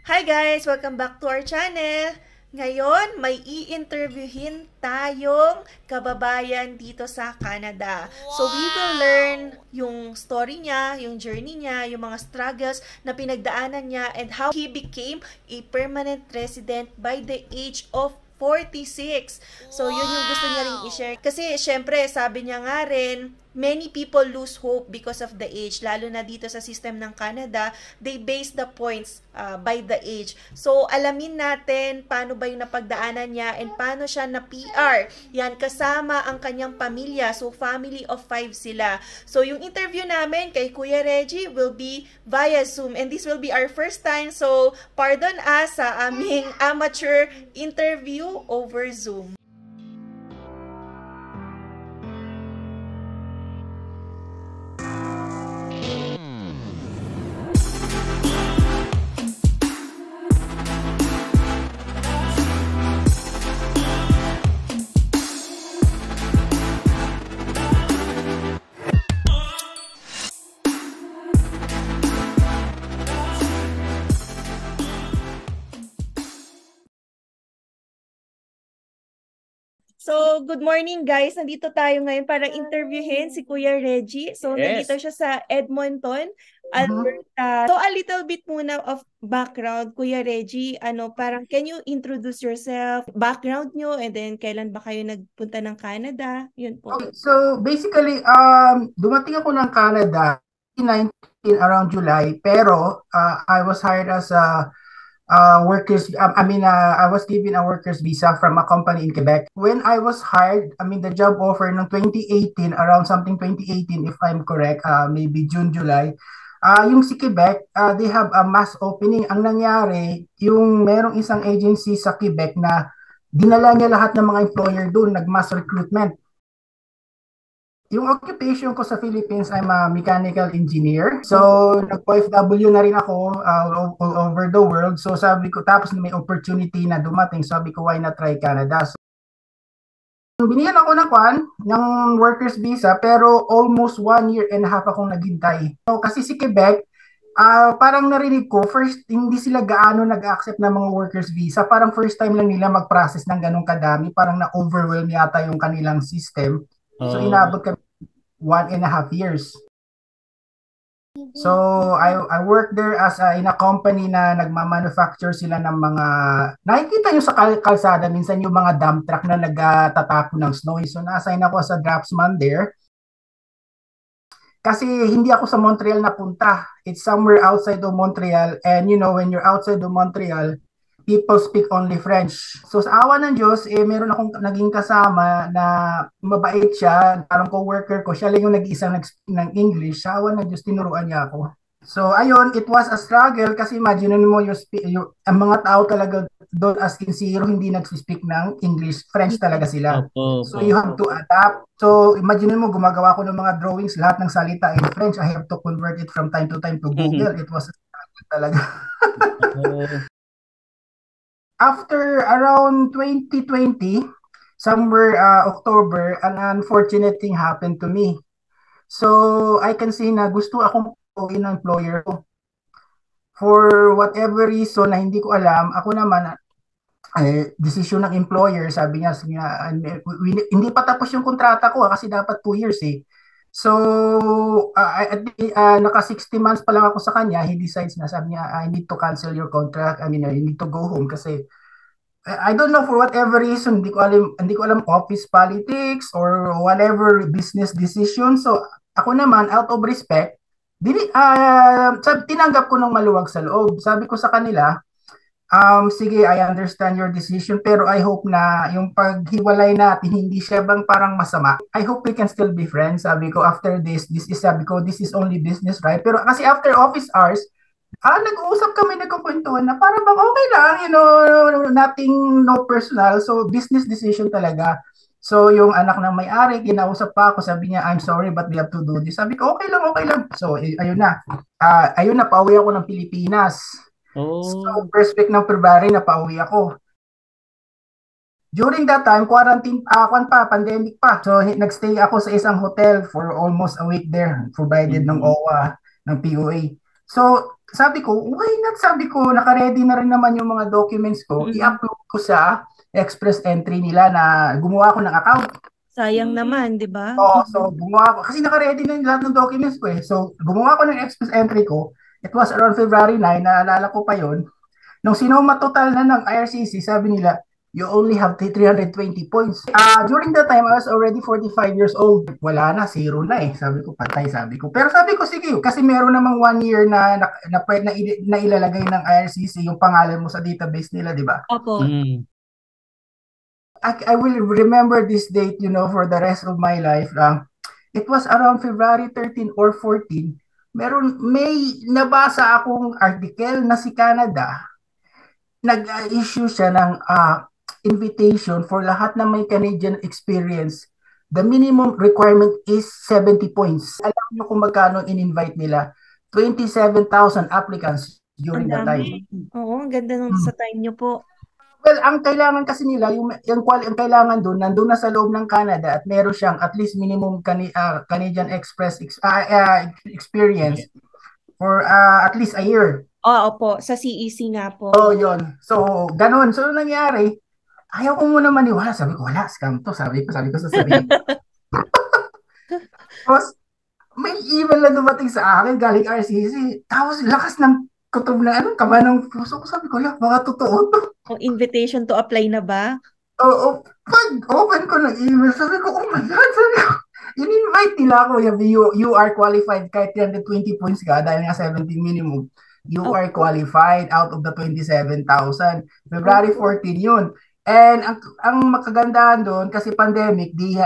Hi guys! Welcome back to our channel! Ngayon, may i-interviewin tayong kababayan dito sa Canada. So, we will learn yung story niya, yung journey niya, yung mga struggles na pinagdaanan niya, and how he became a permanent resident by the age of 46. So, yun yung gusto niya ring i-share. Kasi, syempre, sabi niya nga rin, many people lose hope because of the age. Lalo na dito sa system ng Canada, they base the points by the age. So, alamin natin paano ba yung napagdaanan niya and paano siya na PR. Yan, kasama ang kanyang pamilya. So, family of 5 sila. So, yung interview namin kay Kuya Reggie will be via Zoom. And this will be our first time. So, pardon us sa aming amateur interview over Zoom. So, good morning guys. Nandito tayo ngayon para interviewin si Kuya Reggie. So, nandito siya sa Edmonton, Alberta. So, a little bit muna of background, Kuya Reggie. Parang can you introduce yourself, background nyo, and then kailan ba kayo nagpunta ng Canada? Yun po. Okay, so basically, dumating ako ng Canada 19 around July, pero I was hired as a I was given a worker's visa from a company in Quebec. When I was hired, the job offer ng 2018, around something 2018, if I'm correct, maybe June, July, yung si Quebec, they have a mass opening. Ang nangyari, yung merong isang agency sa Quebec na dinala niya lahat ng mga employer doon, nag-mass recruitment. Yung occupation ko sa Philippines, I'm a mechanical engineer. So, nag-OFW na rin ako all over the world. So, sabi ko, tapos may opportunity na dumating. Sabi ko, why not try Canada? So, binigyan ako ng worker's visa, pero almost 1 year and a half akong naghintay. So, kasi si Quebec, parang narinig ko, first, hindi sila gaano nag-accept ng mga workers visa. Parang first time lang nila mag-process ng ganong kadami. Parang na-overwhelm yata yung kanilang system. So, inabot kami 1.5 years. So, I work there in a company na nagma-manufacture sila ng mga, nakikita nyo sa kalsada, minsan yung mga dump truck na nagtatapon ng snow. So, na-assign ako as a draftsman there. Kasi hindi ako sa Montreal napunta. It's somewhere outside of Montreal. And when you're outside of Montreal, people speak only French. So sa awa ng Diyos, meron akong naging kasama na mabait siya, parang co-worker ko, siya lang yung nag-iisang ng English. Sa awa ng Diyos, tinuruan niya ako. So ayun, it was a struggle kasi imagine mo ang mga tao talaga doon as in zero hindi nag-speak ng English, French talaga sila. So you have to adapt. So imagine mo gumagawa ko ng mga drawings, lahat ng salita in French, I have to convert it from time to time to Google. It was a struggle talaga. After around 2020, somewhere October, an unfortunate thing happened to me. So, I can say na gusto akong pagawin ng employer ko. For whatever reason na hindi ko alam, ako naman, decision ng employer, sabi niya, hindi pa tapos yung kontrata ko kasi dapat 2 years eh. So, naka 60 months pa lang ako sa kanya, he decides na, sabi niya, I need to cancel your contract, you need to go home kasi I don't know for whatever reason, hindi ko alam office politics or whatever business decision. So, ako naman, out of respect, tinanggap ko ng maluwag sa loob. Sabi ko sa kanila, sige, I understand your decision, pero I hope na yung paghiwalay natin, hindi siya bang parang masama. I hope we can still be friends. Sabi ko, after sabi ko, this is only business, right? Pero kasi after office hours, nag-uusap kami, nagkukwentuhan na para bang okay lang, nothing, no personal. So, business decision talaga. So, yung anak ng may-ari, kinausap pa ako, sabi niya, I'm sorry, but we have to do this. Sabi ko, okay lang, okay lang. So, ayun na. Pauwi ako ng Pilipinas. So, first week ng February, napauwi ako. During that time, quarantine, pandemic pa. So, nagstay ako sa isang hotel for almost a week there, provided ng OWA, ng POA. So, sabi ko, why not? Sabi ko, naka-ready na rin naman yung mga documents ko. I-upload ko sa express entry nila na gumawa ko ng account. Sayang naman, di ba? Oo, so gumawa ko. Kasi naka-ready na yung lahat ng documents ko eh. So, gumawa ko ng express entry ko. It was around February 9, naalala ko pa yon. Nung sinoma total na ng IRCC, sabi nila, you only have 320 points. During that time, I was already 45 years old. Wala na, zero na eh. Sabi ko, patay, sabi ko. Pero sabi ko, sige, kasi meron namang 1 year na ilalagay ng IRCC yung pangalan mo sa database nila, di ba? Opo. I will remember this date, for the rest of my life. It was around February 13 or 14. May nabasa akong article na si Canada nag-issue siya ng invitation for lahat na may Canadian experience. The minimum requirement is 70 points. Alam niyo kung magkano in-invite nila? 27,000 applicants during that time. Oo, ang ganda nung sa time niyo po. Well, ang kailangan kasi nila, ang kailangan doon, nandun na sa loob ng Canada at meron siyang at least minimum Canadian Express experience for at least a year. Oo po, sa CEC nga po. Oh, yun. So, ganun. So, nangyari, ayaw ko muna maniwala. Sabi ko, wala, scam to. Sabi ko sa sarili. Tapos, may email na dumating sa akin galing RCC. Tapos, lakas ng kutob na kaba ng puso ko. Sabi ko, baka totoo to. Invitation to apply na ba? Oo. Pag open ko ng email, sabi ko, oh my God, sabi ko, in-invite nila ako. You are qualified kahit 320 points ka dahil nga 17 minimum. You are qualified out of the 27,000. February 14 yun. And ang makagandahan doon, kasi pandemic, they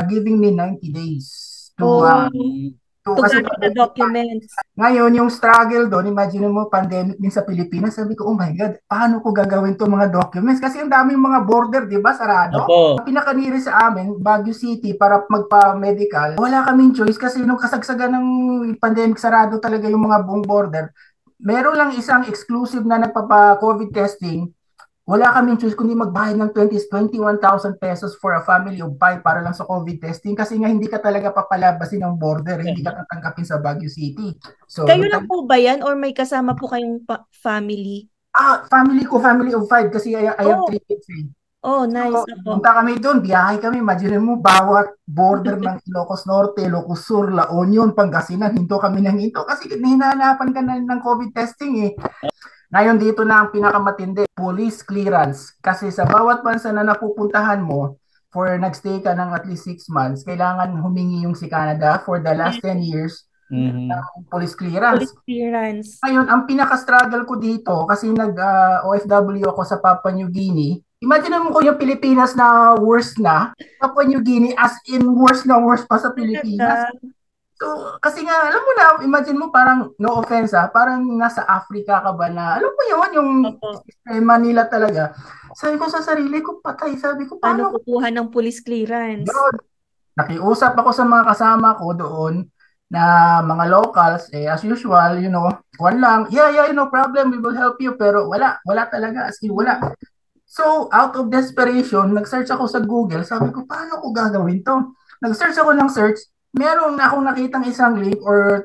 giving me 90 days to get the documents. Ngayon, yung struggle doon, imagine mo, pandemic din sa Pilipinas, sabi ko, oh my God, paano ko gagawin to mga documents? Kasi ang daming mga border, di ba, sarado? Ang pinakaniri sa amin, Baguio City, para magpa-medical, wala kaming choice kasi nung kasagsagan ng pandemic, sarado talaga yung mga buong border. Meron lang isang exclusive na nagpapa-COVID testing. Wala kaming choice kundi magbayad ng 21,000 pesos for a family of 5 para lang sa COVID testing kasi nga hindi ka talaga papalabasin ng border, hindi ka tatanggapin sa Baguio City. So, kayo lang po ba yan or may kasama po kayong family? Family ko, family of 5 kasi I have 3 kids eh. Oh, nice. So, punta kami doon, biyahe kami. Imagine mo, bawat border ng Ilocos Norte, Ilocos Sur, La Union, Pangasinan, hinto kami ng hinto kasi hinahanapan ka na ng COVID testing eh. Ngayon dito na ang pinakamatindi, police clearance. Kasi sa bawat bansa na napupuntahan mo, for nagstay ka ng at least 6 months, kailangan humingi yung si Canada for the last 10 years ng police clearance. Ngayon, ang pinaka-struggle ko dito, kasi nag-OFW ako sa Papua New Guinea, imagine mo ko yung Pilipinas na worse na, Papua New Guinea as in worse na worse pa sa Pilipinas. So, kasi nga, alam mo na, imagine mo parang, no offense parang nasa Africa ka ba na, alam mo yun, yung sistema nila talaga. Sabi ko sa sarili ko, patay. Sabi ko, paano kukuha ng police clearance? Doon, nakiusap ako sa mga kasama ko doon na mga locals, as usual, one lang, yeah, no problem, we will help you. Pero wala talaga, as in wala. So, out of desperation, nag-search ako sa Google, sabi ko, paano ko gagawin to? Nag-search ako ng search, meron akong nakitang isang link or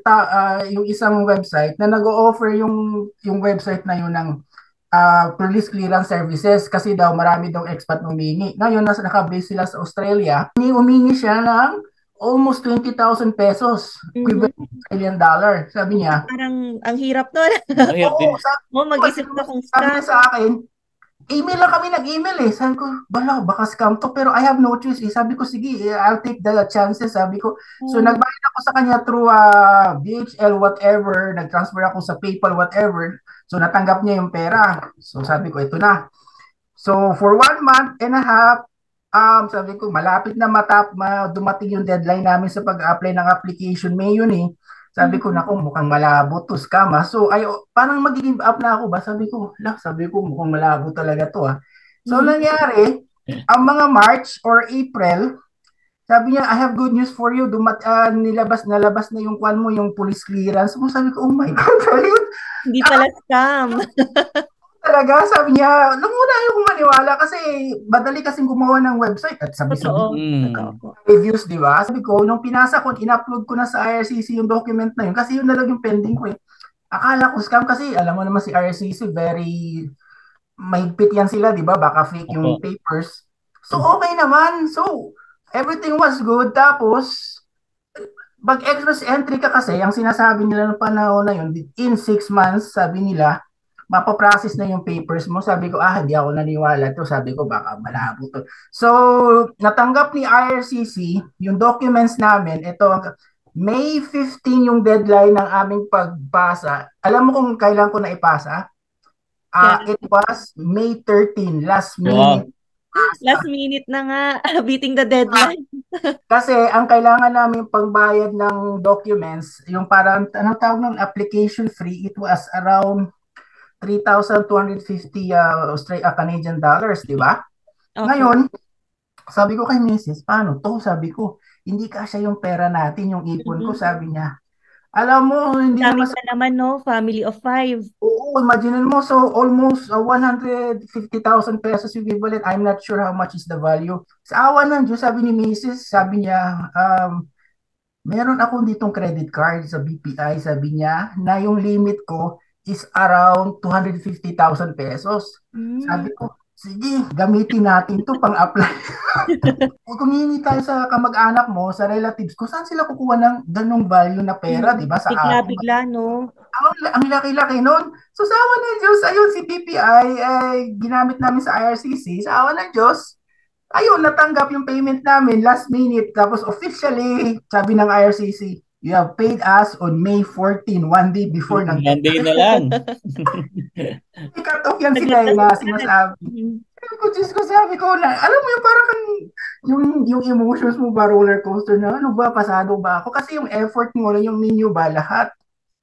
yung isang website na nag-o-offer yung website na yun ng police clearance services kasi daw marami daw expat humingi. Ngayon, naka-base sila sa Australia, humingi siya ng almost 20,000 pesos, equivalent Australian dollar, sabi niya. Parang ang hirap nun. Mag-isip ka kung sabi sa akin, email lang kami nag-email eh. Sabi ko, baka scam to. Pero I have no choice eh. Sabi ko, sige, I'll take the chances. Sabi ko, so nagbayad ako sa kanya through DHL, whatever. Nag-transfer ako sa PayPal, whatever. So natanggap niya yung pera. So sabi ko, ito na. So for 1 month and a half, sabi ko, malapit na dumating yung deadline namin sa pag-apply ng application. May yun eh. Sabi ko, naku, mukhang malabo to, scam So, parang mag-give up na ako ba? Sabi ko, mukhang malabo talaga to So, nangyari, ang mga March or April, sabi niya, I have good news for you. Nalabas na yung kwan mo, yung police clearance. So, sabi ko, oh my God, hindi pala scam. Talaga, sabi niya, nung una yung maniwala kasi madali kasing gumawa ng website at sabi-sabi reviews, di ba? Sabi ko, nung pinasa ko, in-upload ko na sa IRCC yung document na yun kasi yun na lang yung pending ko eh. Akala ko scam kasi alam mo naman si RCC very mahigpit yan sila, di ba? Baka fake yung Opo. papers. So, okay naman. So, everything was good. Tapos, mag-express entry ka kasi, ang sinasabi nila ng panahon na yun, in 6 months, sabi nila, mapaprocess na yung papers mo. Sabi ko, hindi ako naniwala to. Sabi ko, baka malabo to. So, natanggap ni IRCC yung documents namin. Ito, May 15 yung deadline ng aming pagpasa. Alam mo kung kailan ko na ipasa? Yeah. It was May 13, last Wow. minute. Last minute na nga, beating the deadline. Kasi ang kailangan namin pangbayad ng documents, yung parang, anong tawag ng application fee, it was around 3,250 Canadian dollars, di ba? Okay. Ngayon, sabi ko kay Mrs., paano to? Sabi ko, hindi kasya yung pera natin, yung ipon ko, sabi niya. Alam mo, hindi Dami naman pa naman, no? Family of 5. Oo, imagine mo, so almost 150,000 pesos equivalent. I'm not sure how much is the value. Sa awa ng Diyos, sabi ni Mrs., sabi niya, meron akong ditong credit card sa BPI, sabi niya, na yung limit ko is around 250,000 pesos. Sabi ko, sige, gamitin natin to pang-apply. Kung hihingi tayo sa kamag-anak mo, sa relatives ko, saan sila kukuha ng ganong value na pera, di ba, sa atin? Bigla-bigla, no? Ang laki-laki nun. So sa awa ng Diyos, ayun si PPI, ginamit namin sa IRCC. Sa awa ng Diyos, ayun, natanggap yung payment namin last minute. Tapos officially, sabi ng IRCC, you have paid us on May 14, one day before ng Monday na lang. cut off yan sila na sinasabi. Sabi ko na, alam mo yung parang yung emotions mo ba roller coaster na ano ba, pasado ba ako? Kasi yung effort mo, yung ninyo ba, lahat.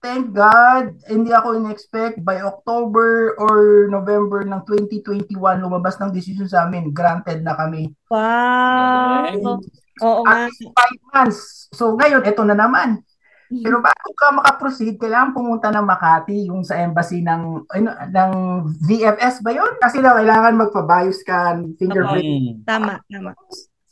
Thank God, hindi ako in-expect by October or November ng 2021, lumabas ng decision sa amin, granted na kami. Wow! Oo nga. At 5 months. So ngayon, ito na naman. Pero bago ka makaproceed, kailangan pumunta ng Makati, yung sa embassy ng VFS ba yun? Kasi na kailangan magpa-bioscan, fingerprint. Tama.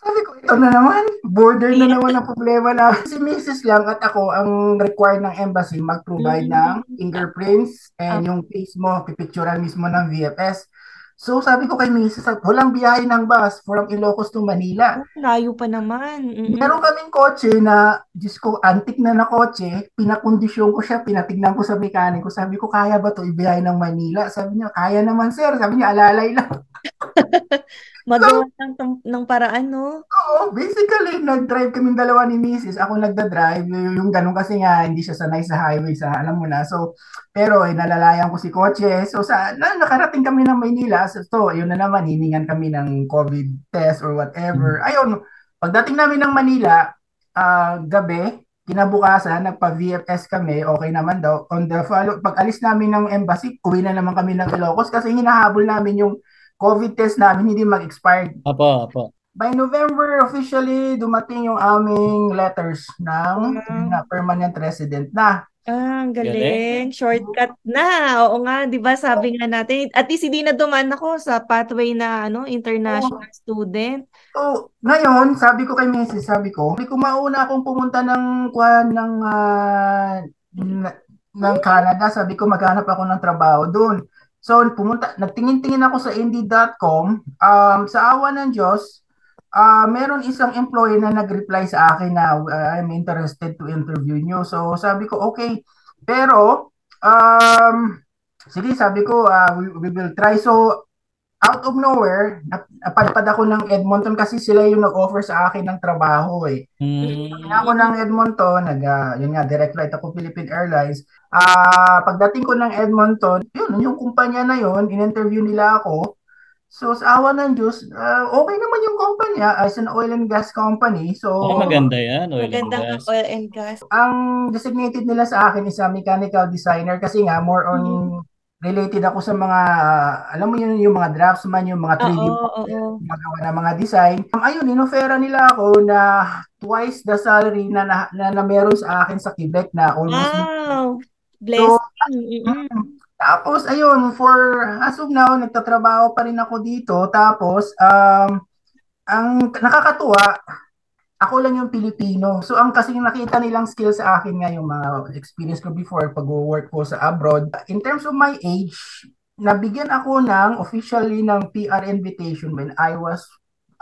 Sabi ko, ito na naman, border na naman ang problema na. Si Mrs. lang at ako ang required ng embassy mag-provide ng fingerprints and yung face mo, pipicturean mismo ng VFS. So sabi ko kay Mrs., walang biyahe ng bus from Ilocos to Manila. Layo pa naman. Meron kaming kotse na, Diyos ko, antik na kotse, pinakondisyon ko siya, pinatignan ko sa mekaniko, sabi ko, kaya ba to ibiyahe ng Manila? Sabi niya, kaya naman sir, sabi niya, alalay lang. Magawa ng paraan, no? Oo, basically, nag-drive kaming dalawa ni Mrs. Ako nagda-drive, yung ganun kasi nga, hindi siya sanay sa highway, sa alam mo na. So, pero nalalayan ko si kotse. So, nakarating kami ng Maynila. So, yun na naman, hiningan kami ng COVID test or whatever. Ayun, pagdating namin ng Manila, gabi, kinabukasan, nagpa-VFS kami, okay naman daw. On the follow, pag-alis namin ng embassy, uwi na naman kami ng Ilocos kasi hinahabol namin yung COVID test namin hindi mag-expired. Apo. By November, officially, dumating yung aming letters ng permanent resident na. Ang galing. Shortcut na. Oo nga, di ba sabi nga natin, at least hindi na dumaan ako sa pathway na international student. So, ngayon, sabi ko kay Mrs., sabi ko, mauna akong pumunta ng Canada. Sabi ko, maghanap ako ng trabaho doon. So, nagtingin-tingin ako sa Indeed.com. Sa awa ng Diyos, meron isang employee na nag-reply sa akin na I'm interested to interview nyo. So, sabi ko, okay. Pero, sige, sabi ko, we will try. So, out of nowhere, napadpad ako ng Edmonton kasi sila yung nag-offer sa akin ng trabaho eh. Ako ng Edmonton, yun nga, direct flight ako Philippine Airlines. Pagdating ko ng Edmonton, yung kumpanya na yun, in-interview nila ako. So sa awa ng Diyos, okay naman yung kumpanya as an oil and gas company. So maganda yan, oil and Magandang gas. oil and gas. Ang designated nila sa akin is a mechanical designer kasi nga more on related ako sa mga, alam mo yun, yung mga draftsman, yung mga 3D magawa ng mga design. Ayun, inofera nila ako na twice the salary na meron sa akin sa Quebec na almost. Wow! Blessing. Tapos, ayun, as of now, nagtatrabaho pa rin ako dito. Tapos, ang nakakatuwa, ako lang yung Pilipino. So ang kasing nakita nilang skill sa akin nga yung mga experience ko before pag-work ko sa abroad. In terms of my age, nabigyan ako ng officially ng PR invitation when I was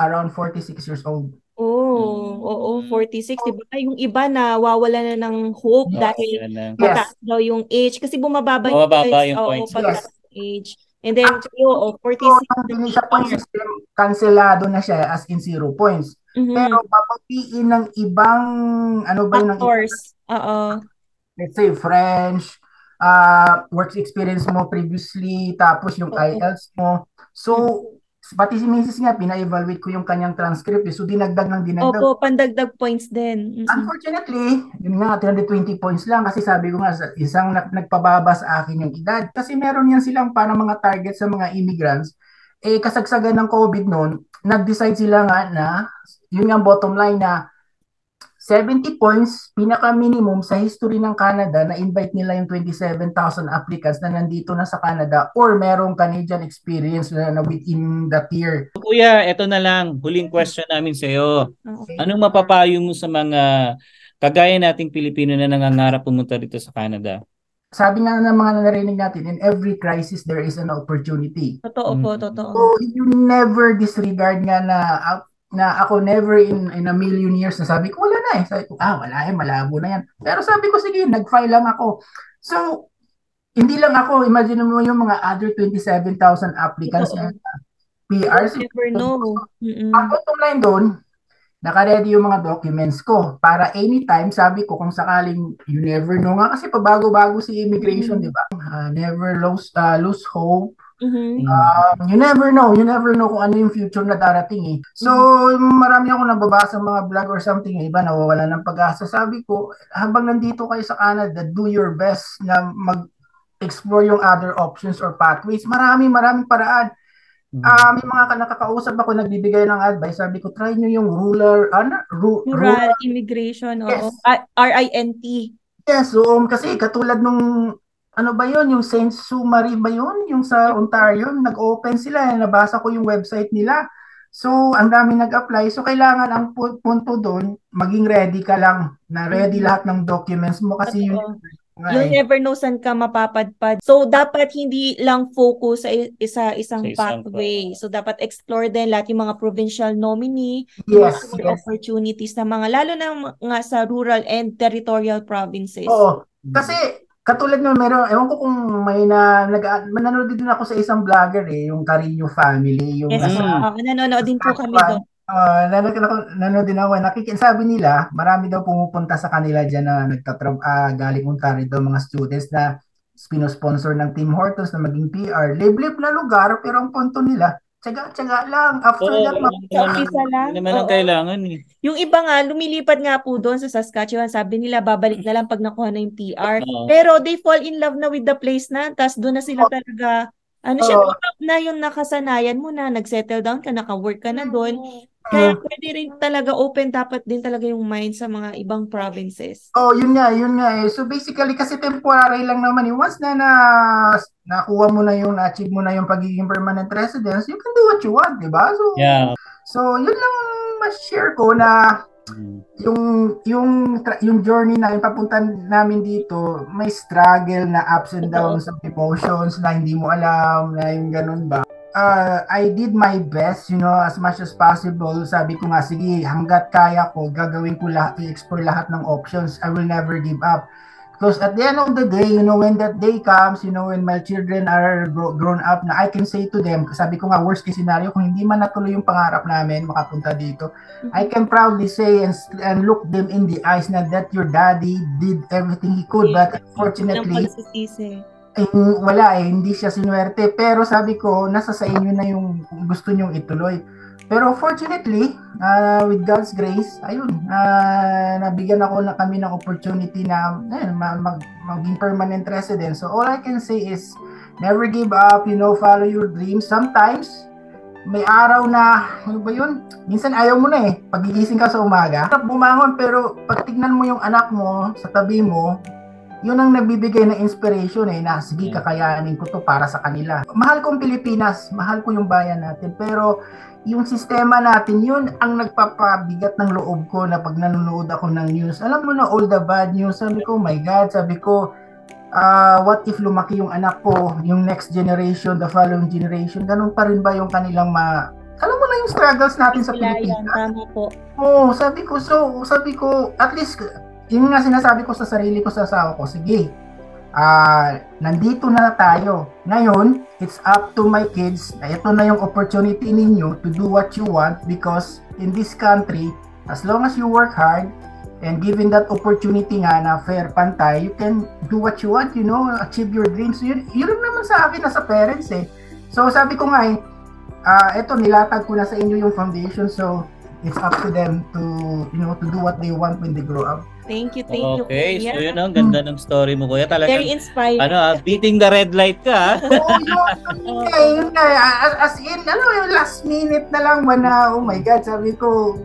around 46 years old. Oo, 46, di ba? Yung iba na wawala na ng hope dahil mataas daw yung age. Kasi bumababa yung points, pagtaas ng age. And then, kayo, 46 hindi siya point system, kanselado na siya as in 0 points. Pero papapiin ng ibang, factors. Let's say, French, work experience mo previously, tapos yung IELTS mo. So, pati si Mrs. nga, pina-evaluate ko yung kanyang transcript. So, dinagdag ng dinagdag. Opo, pandagdag points din. Unfortunately, yun nga, 320 points lang kasi sabi ko nga, isang nagpababa sa akin yung edad. Kasi meron yan silang para mga target sa mga immigrants. Kasagsagan ng COVID noon, nag-decide sila nga na, yun nga bottom line na 70 points, pinaka-minimum sa history ng Canada na invite nila yung 27,000 applicants na nandito na sa Canada or merong Canadian experience na within the tier. Kuya, eto na lang. Huling question namin sa iyo. Anong mapapayo mo sa mga kagaya nating Pilipino na nangangarap pumunta dito sa Canada? Sabi nga ng mga narinig natin, in every crisis, there is an opportunity. Totoo po, totoo. So, you never disregard nga na ako never in a million years na sabi ko, wala na eh. Sabi ko, wala eh, malabo na yan. Pero sabi ko, sige, nag-file lang ako. So, hindi lang ako, imagine mo yung mga other 27,000 applicants na PRs. You never know. Ang bottom line doon, naka-ready yung mga documents ko para anytime, sabi ko, kung sakaling you never know nga, kasi pabago-bago si immigration, di ba? Never lose hope. You never know kung ano yung future na darating eh. So, marami ako nababasa mga vlog or something, iba nawawala ng pag-asa. Sabi ko, habang nandito kayo sa Canada, do your best na mag-explore yung other options or pathways. Maraming paraan. May mga nakakausap ako nagbibigay ng advice. Sabi ko, try nyo yung rural immigration. Yes. RINT. Yes, kasi katulad nung yung Saint Sue Marie ba yun? Yung sa Ontario, nag-open sila. Nabasa ko yung website nila. So, ang dami nag-apply. So, kailangan ang punto doon, maging ready ka lang. Na ready lahat ng documents mo. Kasi you'll never know saan ka mapapadpad. So, dapat hindi lang focus sa isang pathway. So, dapat explore din lahat yung mga provincial nominee, yes. opportunities na mga, lalo na nga sa rural and territorial provinces. Oo. Kasi, katulad nung ewan ko kung may nanonood din ako sa isang vlogger yung Carino family. Yung yes, nanonood din po kami doon. Nanonood din ako. Sabi nila, marami daw pumupunta sa kanila dyan na galing Ontario daw mga students na spino-sponsor ng Tim Hortons na maging PR. Liblib na lugar, pero ang punto nila, tsaga-tsaga lang. After that, hindi naman ang kailangan eh. Yung iba nga, lumilipad nga po doon sa Saskatchewan. Sabi nila, babalik na lang pag nakuha na yung PR. Pero they fall in love na with the place na. Tapos doon na sila talaga, na yung nakasanayan mo na, nag-settle down ka, naka-work ka na doon. Kaya pwede rin talaga open dapat din talaga yung mind sa mga ibang provinces. Yun nga eh. So basically kasi temporary lang naman eh. Once na nakuha mo na na-achieve mo na yung pagiging permanent residence, you can do what you want, di ba? So, so yun lang ma-share ko na yung journey na yung papunta namin dito, may struggle na ups and downs of emotions na hindi mo alam na yung ganun ba. I did my best, as much as possible. Sabi ko nga, sige, hanggat kaya ko, gagawin ko lahat, i-explore lahat ng options. I will never give up. Because at the end of the day, when that day comes, when my children are grown up, na I can say to them, sabi ko nga, worst case scenario, kung hindi man natuloy yung pangarap namin, makapunta dito, I can proudly say and look them in the eyes na that your daddy did everything he could, but unfortunately, wala hindi siya sinuwerte. Pero sabi ko, nasa sa inyo na yung gusto nyong ituloy. Pero fortunately, with God's grace, nabigyan kami ng opportunity na maging permanent resident. So all I can say is, never give up, follow your dreams. Sometimes, may araw na, minsan ayaw mo na eh, pagigising ka sa umaga. Bumangon, pero pag tignan mo yung anak mo sa tabi mo, yun ang nagbibigay ng inspiration na sige, kakayanin ko to para sa kanila. Mahal ko ang Pilipinas, mahal ko yung bayan natin, pero yung sistema natin, yun ang nagpapabigat ng loob ko na pag nanonood ako ng news. Alam mo na, all the bad news, sabi ko, my God, sabi ko, what if lumaki yung anak ko, yung next generation, the following generation, ganun pa rin ba yung kanilang alam mo na yung struggles natin sa Pilipinas. Tama po. Oo, sabi ko, at least, yung nga sinasabi ko sa sarili ko, sa asawa ko, sige, nandito na tayo. Ngayon, it's up to my kids. Ito na yung opportunity ninyo to do what you want, because in this country, as long as you work hard and given that opportunity nga na fair, pantay, you can do what you want, achieve your dreams. Yun naman sa akin as a parents So sabi ko nga eto, nilatag ko na sa inyo yung foundation, so it's up to them to do what they want when they grow up. Thank you, Kuya. Okay, so yun ang ganda ng story mo, Kuya. Talagang, very inspiring. Beating the red light ka. Yun nga. As in, yung last minute na lang oh my God, sabi ko,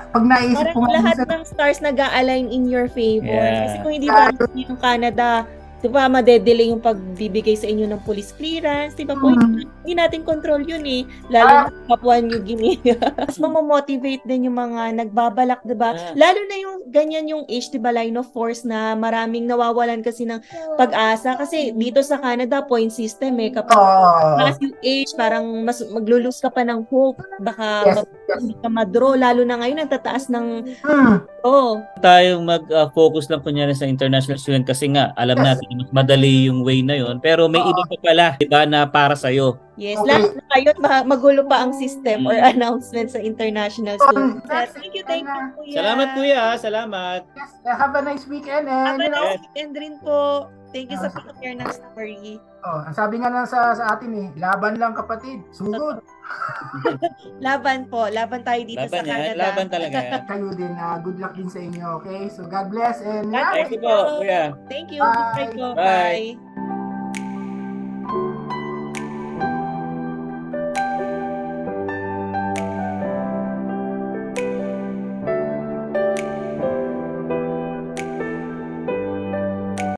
pag naisip ko lahat ng stars nag-a-align in your favor. Yeah. Kasi kung hindi ba yung Canada, di ba, madedelay yung pagbibigay sa inyo ng police clearance, di ba po? Hindi natin control yun lalo na Papua New Guinea. Mas mamomotivate din yung mga nagbabalak, di ba? Lalo na yung ganyan yung age, di ba, line of force na maraming nawawalan kasi ng pag-asa. Kasi dito sa Canada, point system kapag mas yung age, parang mas maglulus ka pa ng hope. Baka hindi ka madraw, lalo na ngayon nagtataas ng tayong mag-focus lang kunyari sa international student kasi nga alam natin mas madali yung way na yon, pero may iba pa pala, diba, na para sa'yo. Yes, lalo na kayo magulo pa ang system or announcement sa international students. Thank you, Kuya. Salamat, Kuya. Salamat. Yes, have a nice weekend. Have a nice weekend rin po. Thank you sa pag-share ng story. Ang sabi nga na sa atin laban lang, kapatid. Sugod. Laban po. Laban tayo dito sa Canada. Laban talaga. Kayo din. Good luck din sa inyo, okay? So God bless and thank you po, Kuya. Thank you. Bye. Bye.